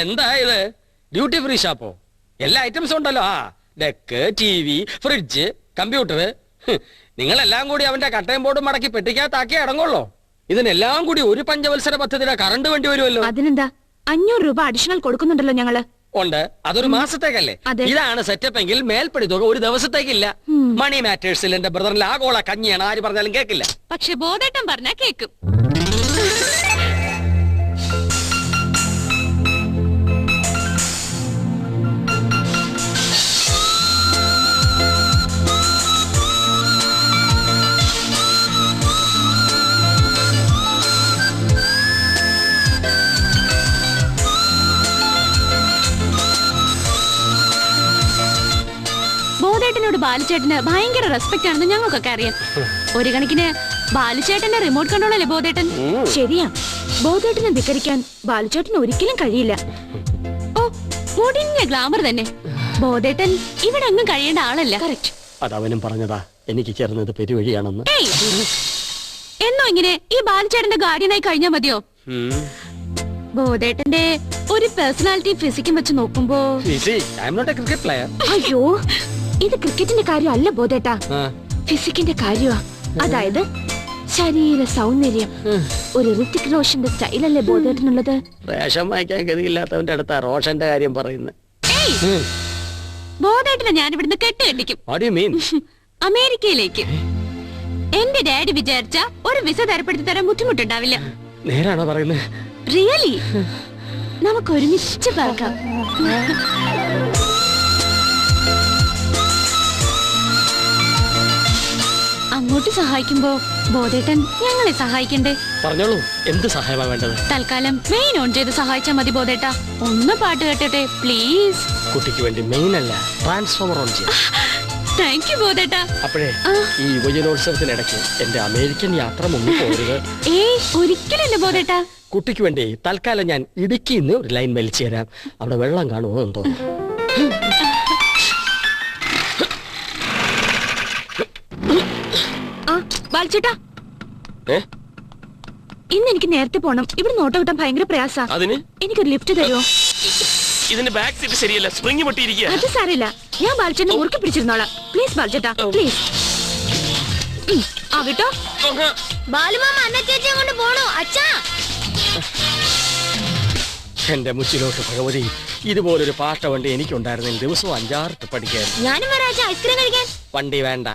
എന്താ ഇത്? Duty free ഷാപ്പോ? എല്ലാ ഐറ്റംസും ഉണ്ടല്ലോ. ആ ഡെക്ക്, TV, ഫ്രിഡ്ജ്, കമ്പ്യൂട്ടർ. നിങ്ങളെല്ലാം കൂടി അവന്റെ കട്ടയം ബോർഡ് മടക്കി പെട്ടിക്കകത്താക്കി അടങ്ങുള്ളോ? ഇതിനെല്ലാം കൂടി ഒരു പഞ്ചവത്സര പദ്ധതിയുടെ കറണ്ട് വേണ്ടി വരുമല്ലോ. അതിനെന്താ 500 രൂപ അഡീഷണൽ കൊടുക്കുന്നുണ്ടല്ലോ ഞങ്ങള്. ഉണ്ട്, അതൊരു മാസത്തേക്കല്ലേ. ഇതാണ് സെറ്റപ്പ് എങ്കിൽ മേൽപ്പടി തുക ഒരു ദിവസത്തേക്കില്ല. മണി മാറ്റേഴ്സിൽ എന്റെ ബ്രദറിൽ ആഗോള കഞ്ഞിയാണ്, ആര് പറഞ്ഞാലും കേൾക്കില്ല. പക്ഷെ ബോധേട്ടൻ പറഞ്ഞാ കേക്കും. ബോധേട്ടനോട് ബാലുചേട്ടന് ഭയങ്കര റെസ്പെക്ട് ആണെന്ന് ഞങ്ങൾക്കൊക്കെ അറിയാം. ഒരു കണക്കിന് ബാലുചേട്ടന്റെ റിമോട്ട് കൺട്രോൾ അല്ലേ ബോധേട്ടൻ? ശരിയാ, ബോധേട്ടനെ ധിക്കരിക്കാൻ ബാലുചേട്ടന് ഒരിക്കലും കഴിയില്ല. ഓ, മുടിഞ്ഞ ഗ്ലാമർ തന്നെ. ബോധേട്ടൻ ഇവിടെ അങ്ങ് കഴിയേണ്ട ആളല്ല. കറക്റ്റ്. അതവനും പറഞ്ഞതാ എനിക്ക് ചേർന്നത് പെരുവഴിയാണെന്ന്. എന്നോ ഇങ്ങനെ ഈ ബാലുചേട്ടന്റെ ഗാർഡിയനായി കഴിഞ്ഞാ മതിയോ? ബോധേട്ടന്റെ ഒരു പേഴ്സണാലിറ്റി ഫിസിക്കും വെച്ച് നോക്കുമ്പോ അയ്യോ, ഇത് ക്രിക്കറ്റിന്റെ കാര്യമല്ല ബോധേട്ടാ, ഫിസിക്കിന്റെ കാര്യമാ. അതായത് ശരീര സൗന്ദര്യം. ഒരു ഋത്തിക് റോഷന്റെ സ്റ്റൈലല്ലേ ബോധേട്ടനുള്ളത്? റേഷൻ വായിക്കാൻ ഗതിയില്ലാത്തവന്റെ അടുത്താ റോഷന്റെ കാര്യം പറയുന്നത്. ബോധേട്ടനെ ഞാൻ ഇവിടുന്ന് കെട്ടിക്കും. അമേരിക്കയിലേക്ക്. എന്റെ ഡാഡി വിചാരിച്ച ഒരു വിസ തരപ്പെടുത്തി തരാൻ ബുദ്ധിമുട്ടുണ്ടാവില്ല. നേരാണോ പറയുന്നത്? റിയലി. നമുക്ക് ഒരുമിച്ച് പറക്കാം. അങ്ങോട്ട് സഹായിക്കുമ്പോ ബോധേട്ടൻ ഞങ്ങളെ സഹായിക്കണ്ടേ? പറഞ്ഞോളൂ, എന്ത് സഹായമാ വേണ്ടത്? തൽക്കാലം മെയിൻ ഓൺ ചെയ്ത് സഹായിച്ചാ മതി ബോധേട്ടാ. ഒന്ന് പാട്ട് കേട്ടെ പ്ലീസ്. കുട്ടിക്ക് വേണ്ടി മെയിൻ അല്ല, ട്രാൻസ്ഫോമർ ഓൺ ചെയ്യാം. താങ്ക് യു ബോധേട്ടാ. അപ്പോഴേ ഈ യുവജനോത്സവത്തിനിടയ്ക്ക് എന്റെ അമേരിക്കൻ യാത്ര മുന്നിൽ പോരുത്. ഒരിക്കലല്ല ബോധേട്ടാ. കുട്ടിക്ക് വേണ്ടി തൽക്കാലം ഞാൻ ഇടുക്കിന്ന് ഒരു ലൈൻ വലിച്ചു തരാം. അവിടെ വെള്ളം കാണുമോ എന്തോ. ബാൽച്ചേട്ടാ, ഇന്ന് എനിക്ക് നേരത്തെ പോണം. ഇവിടെ നോട്ടം കിട്ടാൻ ഭയങ്കര പ്രയാസാ. എനിക്കൊരു ലിഫ്റ്റ് തരുമോ? ഇതിന്റെ ബാക്ക് സീറ്റ് ശരിയല്ല, സ്പ്രിംഗ് പൊട്ടിയിരിക്കുക. അത് സാരമില്ല, ഞാൻ ബാൽച്ചേട്ടനെ മുറുക്കി പിടിച്ചിരുന്നോളാം. Please ബാൽച്ചേട്ടാ, please. ആകട്ടോ. ബാലുമാമ അന്ന ചേച്ചിയെ കൊണ്ട് പോണോ അച്ഛാ? എന്റെ മുച്ചിലോട്ട് ഭഗവതി, ഇതുപോലൊരു പാട്ട വണ്ടി എനിക്കുണ്ടായിരുന്നെങ്കിൽ ദിവസവും 5-6 ട്രിപ്പ് അടിക്കായിരുന്നു. ഞാനും വരാം ഐസ്ക്രീം കഴിക്കാൻ. വണ്ടി വേണ്ട.